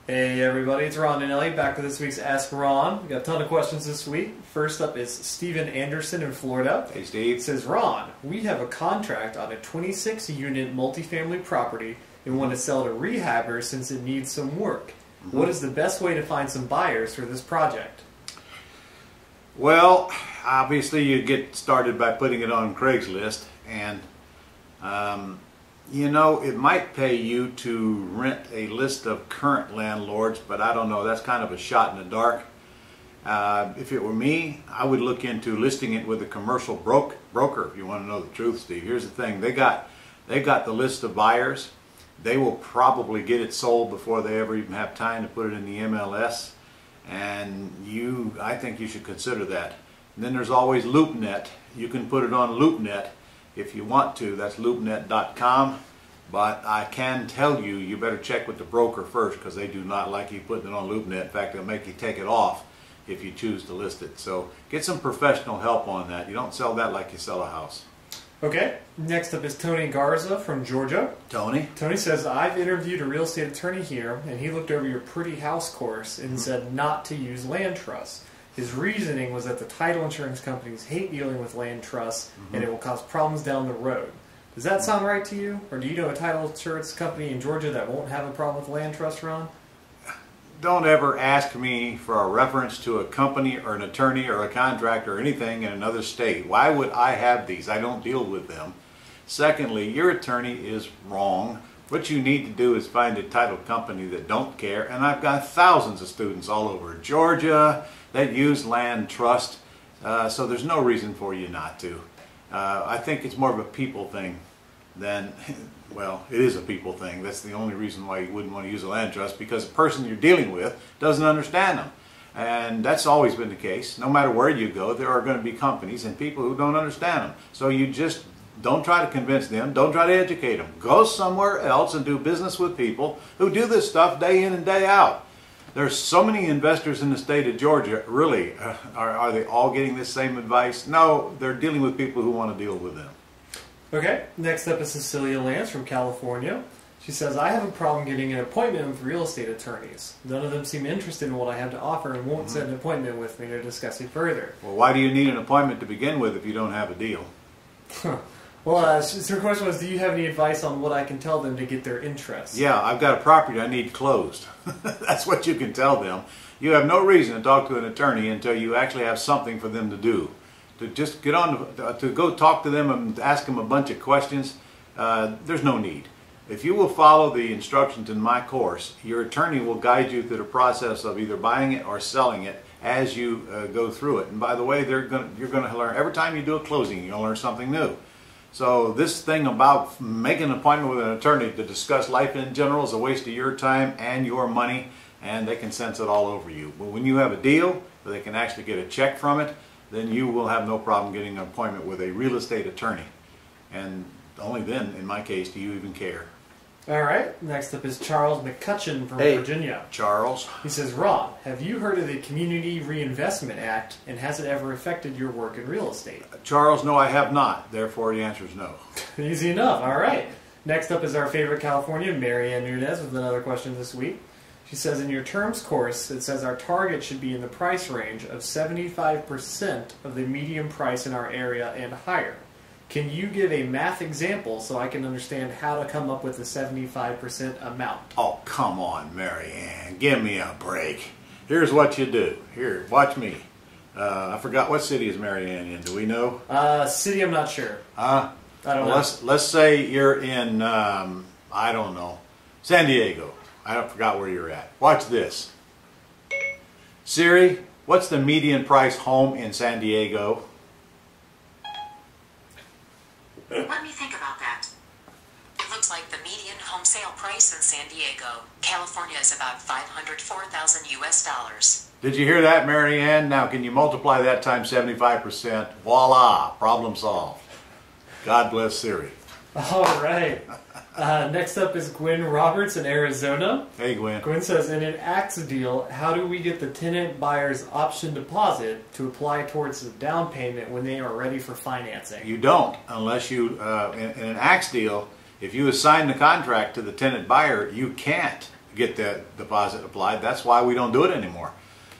Hey everybody, it's Ron and Ellie back with this week's Ask Ron. We got a ton of questions this week. First up is Steven Anderson in Florida. Hey Steve. It says, Ron, we have a contract on a 26-unit multifamily property and want to sell to rehabbers since it needs some work. What is the best way to find some buyers for this project? Well, obviously you get started by putting it on Craigslist, and you know, it might pay you to rent a list of current landlords, but I don't know, that's kind of a shot in the dark. If it were me, I would look into listing it with a commercial broker, if you want to know the truth, Steve. Here's the thing, they got the list of buyers. They will probably get it sold before they ever even have time to put it in the MLS, and I think you should consider that. And then there's always LoopNet. You can put it on LoopNet if you want to. That's loopnet.com, but I can tell you, you better check with the broker first, because they do not like you putting it on LoopNet. In fact, they'll make you take it off if you choose to list it. So get some professional help on that. You don't sell that like you sell a house. Okay, next up is Tony Garza from Georgia. Tony says, I've interviewed a real estate attorney here, and he looked over your pretty house course and said not to use land trusts. His reasoning was that the title insurance companies hate dealing with land trusts and it will cause problems down the road. Does that sound right to you? Or do you know a title insurance company in Georgia that won't have a problem with land trust, Ron? Don't ever ask me for a reference to a company or an attorney or a contractor or anything in another state. Why would I have these? I don't deal with them. Secondly, your attorney is wrong. What you need to do is find a title company that don't care, and I've got thousands of students all over Georgia that use land trust, so there's no reason for you not to. I think it's more of a people thing than, well, it is a people thing. That's the only reason why you wouldn't want to use a land trust, because the person you're dealing with doesn't understand them. And that's always been the case. No matter where you go, there are going to be companies and people who don't understand them. So you just don't try to convince them. Don't try to educate them. Go somewhere else and do business with people who do this stuff day in and day out. There's so many investors in the state of Georgia. Really, are they all getting this same advice? No, they're dealing with people who want to deal with them. Okay, next up is Cecilia Lance from California. She says, I have a problem getting an appointment with real estate attorneys. None of them seem interested in what I have to offer and won't set an appointment with me to discuss it further. Well, why do you need an appointment to begin with if you don't have a deal? Well, her question was, do you have any advice on what I can tell them to get their interest? Yeah, I've got a property I need closed. That's what you can tell them. You have no reason to talk to an attorney until you actually have something for them to do. To just get on, to go talk to them and ask them a bunch of questions, there's no need. If you will follow the instructions in my course, your attorney will guide you through the process of either buying it or selling it as you go through it. And by the way, you're going to learn, every time you do a closing, you're going to learn something new. So this thing about making an appointment with an attorney to discuss life in general is a waste of your time and your money, and they can sense it all over you. But when you have a deal where they can actually get a check from it, then you will have no problem getting an appointment with a real estate attorney. And only then, in my case, do you even care. All right, next up is Charles McCutcheon from Virginia. Charles. He says, Rob, have you heard of the Community Reinvestment Act, and has it ever affected your work in real estate? Charles, no, I have not. Therefore, the answer is no. Easy enough. All right. Next up is our favorite Californian, Marianne Nunez, with another question this week. She says, in your terms course, it says our target should be in the price range of 75% of the median price in our area and higher. Can you give a math example so I can understand how to come up with the 75% amount? Oh, come on, Marianne. Give me a break. Here's what you do. Here, watch me. I forgot, what city is Marianne in? Do we know? City, I'm not sure. I don't know. Let's say you're in, I don't know, San Diego. I forgot where you're at. Watch this. Siri, what's the median price home in San Diego? Let me think about that. It looks like the median home sale price in San Diego, California, is about $504,000 US. Did you hear that, Marianne? Now, can you multiply that times 75%? Voila, problem solved. God bless Siri. All right. Next up is Gwen Roberts in Arizona. Hey, Gwen. Gwen says, in an AXE deal, how do we get the tenant buyer's option deposit to apply towards the down payment when they are ready for financing? You don't, unless you, in an AXE deal, if you assign the contract to the tenant buyer, you can't get the deposit applied. That's why we don't do it anymore.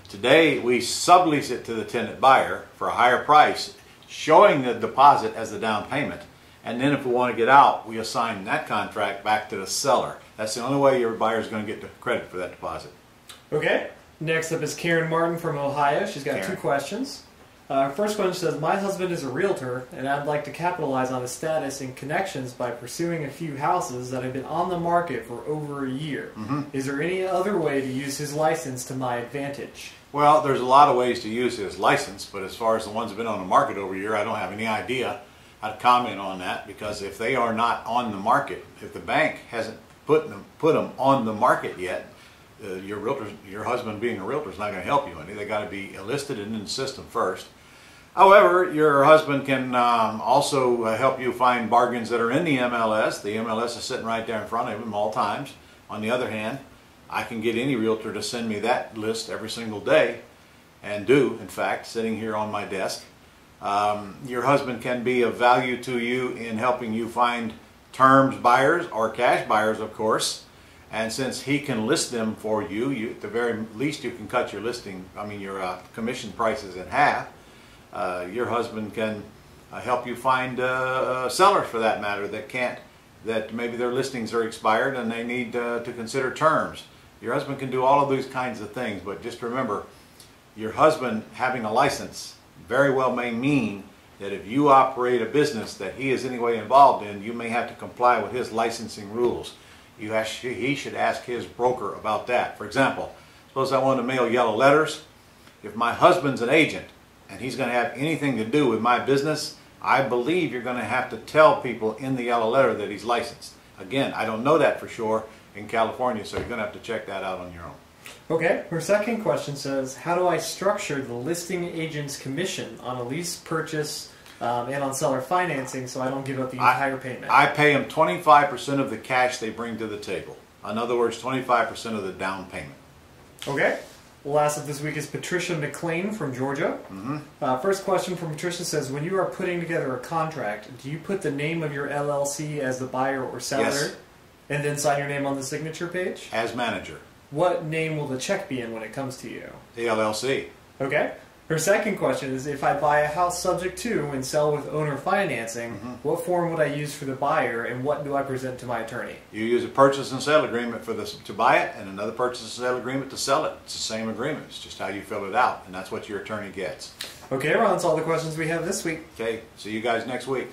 Today, we sublease it to the tenant buyer for a higher price, showing the deposit as the down payment. And then if we want to get out, we assign that contract back to the seller. That's the only way your buyer is going to get the credit for that deposit. Okay. Next up is Karen Martin from Ohio. She's got Karen. 2 questions. First question says, my husband is a realtor, and I'd like to capitalize on his status and connections by pursuing a few houses that have been on the market for over a year. Is there any other way to use his license to my advantage? Well, there's a lot of ways to use his license, but as far as the ones that have been on the market over a year, I don't have any idea how to comment on that, because if they are not on the market, if the bank hasn't put them on the market yet, your husband being a realtor is not going to help you any. They got to be listed in the system first. However, your husband can also help you find bargains that are in the MLS. The MLS is sitting right there in front of him all times. On the other hand, I can get any realtor to send me that list every single day, and do, in fact, sitting here on my desk. Your husband can be of value to you in helping you find terms buyers or cash buyers, of course. And since he can list them for you, at the very least you can cut your your commission prices in half. Your husband can help you find sellers, for that matter, that maybe their listings are expired and they need to consider terms. Your husband can do all of those kinds of things, but just remember, your husband having a license very well may mean that if you operate a business that he is in any way involved in, you may have to comply with his licensing rules. He should ask his broker about that. For example, suppose I want to mail yellow letters. If my husband's an agent and he's going to have anything to do with my business, I believe you're going to have to tell people in the yellow letter that he's licensed. Again, I don't know that for sure in California, so you're going to have to check that out on your own. Okay, her second question says, how do I structure the listing agent's commission on a lease purchase and on seller financing so I don't give up the entire payment? I pay them 25% of the cash they bring to the table. In other words, 25% of the down payment. Okay. Last up this week is Patricia McLean from Georgia. First question from Patricia says, when you are putting together a contract, do you put the name of your LLC as the buyer or seller? Yes. And then sign your name on the signature page? As manager. What name will the check be in when it comes to you? The LLC. Okay. Her second question is, if I buy a house subject to and sell with owner financing, what form would I use for the buyer, and what do I present to my attorney? You use a purchase and sale agreement to buy it, and another purchase and sale agreement to sell it. It's the same agreement. It's just how you fill it out, and that's what your attorney gets. Okay, Ron, that's all the questions we have this week. Okay, see you guys next week.